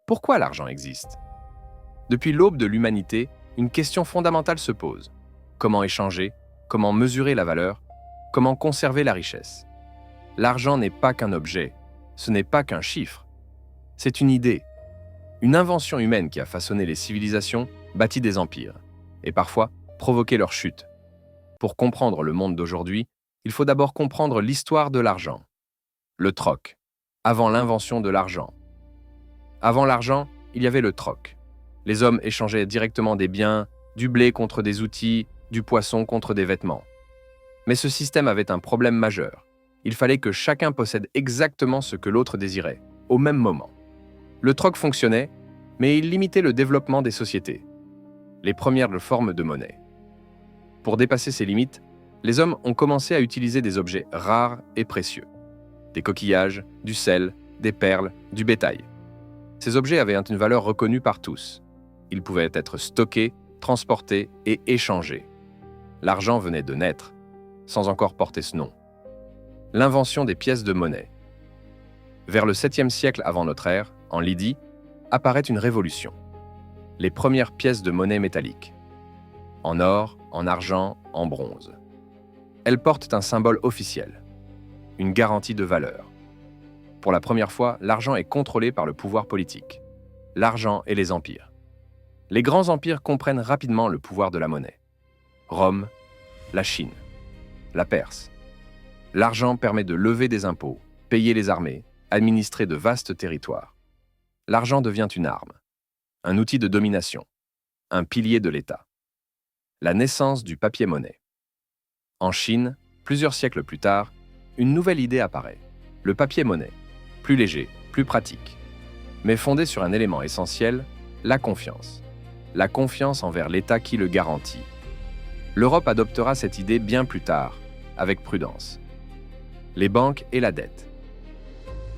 Pourquoi l'argent existe? Depuis l'aube de l'humanité, une question fondamentale se pose. Comment échanger? Comment mesurer la valeur? Comment conserver la richesse? L'argent n'est pas qu'un objet, ce n'est pas qu'un chiffre. C'est une idée, une invention humaine qui a façonné les civilisations, bâti des empires, et parfois provoqué leur chute. Pour comprendre le monde d'aujourd'hui, il faut d'abord comprendre l'histoire de l'argent. Le troc, avant l'invention de l'argent. Avant l'argent, il y avait le troc. Les hommes échangeaient directement des biens, du blé contre des outils, du poisson contre des vêtements. Mais ce système avait un problème majeur. Il fallait que chacun possède exactement ce que l'autre désirait, au même moment. Le troc fonctionnait, mais il limitait le développement des sociétés. Les premières formes de monnaie. Pour dépasser ces limites, les hommes ont commencé à utiliser des objets rares et précieux. Des coquillages, du sel, des perles, du bétail. Ces objets avaient une valeur reconnue par tous. Ils pouvaient être stockés, transportés et échangés. L'argent venait de naître, sans encore porter ce nom. L'invention des pièces de monnaie. Vers le 7e siècle avant notre ère, en Lydie, apparaît une révolution. Les premières pièces de monnaie métallique. En or, en argent, en bronze. Elles portent un symbole officiel, une garantie de valeur. Pour la première fois, l'argent est contrôlé par le pouvoir politique. L'argent et les empires. Les grands empires comprennent rapidement le pouvoir de la monnaie. Rome, la Chine, la Perse. L'argent permet de lever des impôts, payer les armées, administrer de vastes territoires. L'argent devient une arme, un outil de domination, un pilier de l'État. La naissance du papier-monnaie. En Chine, plusieurs siècles plus tard, une nouvelle idée apparaît, le papier-monnaie, plus léger, plus pratique, mais fondé sur un élément essentiel, la confiance. La confiance envers l'État qui le garantit. L'Europe adoptera cette idée bien plus tard, avec prudence. Les banques et la dette.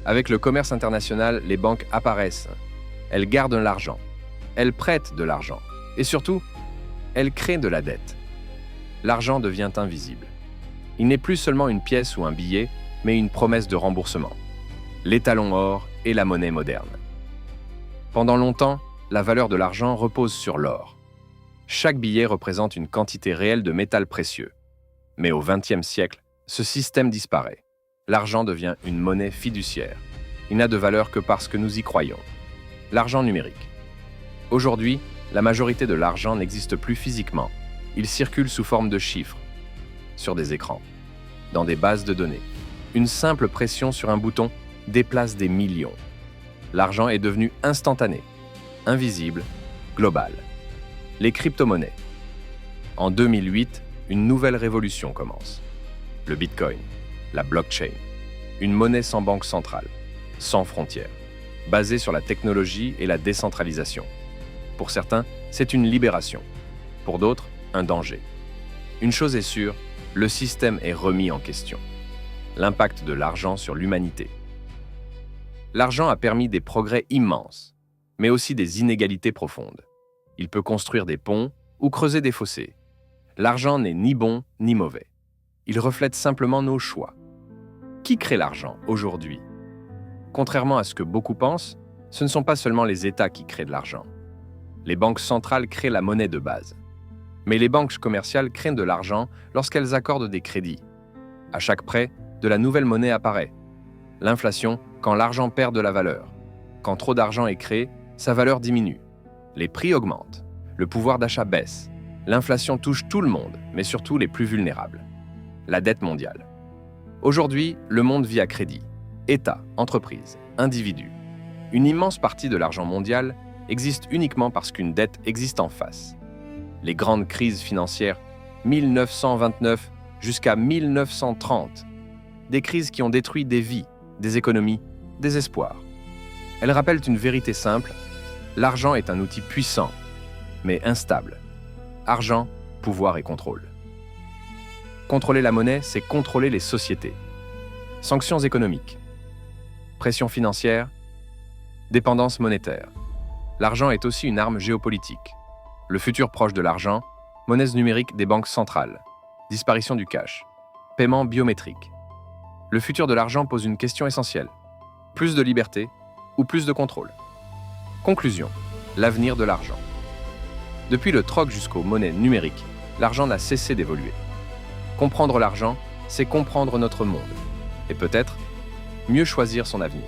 Avec le commerce international, les banques apparaissent. Elles gardent l'argent. Elles prêtent de l'argent. Et surtout, elles créent de la dette. L'argent devient invisible. Il n'est plus seulement une pièce ou un billet, mais une promesse de remboursement. L'étalon or et la monnaie moderne. Pendant longtemps, la valeur de l'argent repose sur l'or. Chaque billet représente une quantité réelle de métal précieux. Mais au XXe siècle, ce système disparaît. L'argent devient une monnaie fiduciaire. Il n'a de valeur que parce que nous y croyons. L'argent numérique. Aujourd'hui, la majorité de l'argent n'existe plus physiquement. Il circule sous forme de chiffres, sur des écrans, dans des bases de données. Une simple pression sur un bouton déplace des millions. L'argent est devenu instantané, invisible, global. Les crypto-monnaies. En 2008, une nouvelle révolution commence. Le Bitcoin, la blockchain, une monnaie sans banque centrale, sans frontières, basée sur la technologie et la décentralisation. Pour certains, c'est une libération. Pour d'autres, un danger. Une chose est sûre, le système est remis en question. L'impact de l'argent sur l'humanité. L'argent a permis des progrès immenses, mais aussi des inégalités profondes. Il peut construire des ponts ou creuser des fossés. L'argent n'est ni bon ni mauvais. Il reflète simplement nos choix. Qui crée l'argent aujourd'hui? Contrairement à ce que beaucoup pensent, ce ne sont pas seulement les États qui créent de l'argent. Les banques centrales créent la monnaie de base. Mais les banques commerciales créent de l'argent lorsqu'elles accordent des crédits. À chaque prêt, de la nouvelle monnaie apparaît. L'inflation, quand l'argent perd de la valeur. Quand trop d'argent est créé, sa valeur diminue. Les prix augmentent. Le pouvoir d'achat baisse. L'inflation touche tout le monde, mais surtout les plus vulnérables. La dette mondiale. Aujourd'hui, le monde vit à crédit. États, entreprises, individus. Une immense partie de l'argent mondial existe uniquement parce qu'une dette existe en face. Les grandes crises financières, 1929 jusqu'à 1930. Des crises qui ont détruit des vies, des économies, des espoirs. Elles rappellent une vérité simple, l'argent est un outil puissant, mais instable. Argent, pouvoir et contrôle. Contrôler la monnaie, c'est contrôler les sociétés. Sanctions économiques. Pression financière. Dépendance monétaire. L'argent est aussi une arme géopolitique. Le futur proche de l'argent, monnaies numériques des banques centrales, disparition du cash, paiement biométrique. Le futur de l'argent pose une question essentielle. Plus de liberté ou plus de contrôle? Conclusion. L'avenir de l'argent. Depuis le troc jusqu'aux monnaies numériques, l'argent n'a cessé d'évoluer. Comprendre l'argent, c'est comprendre notre monde. Et peut-être mieux choisir son avenir.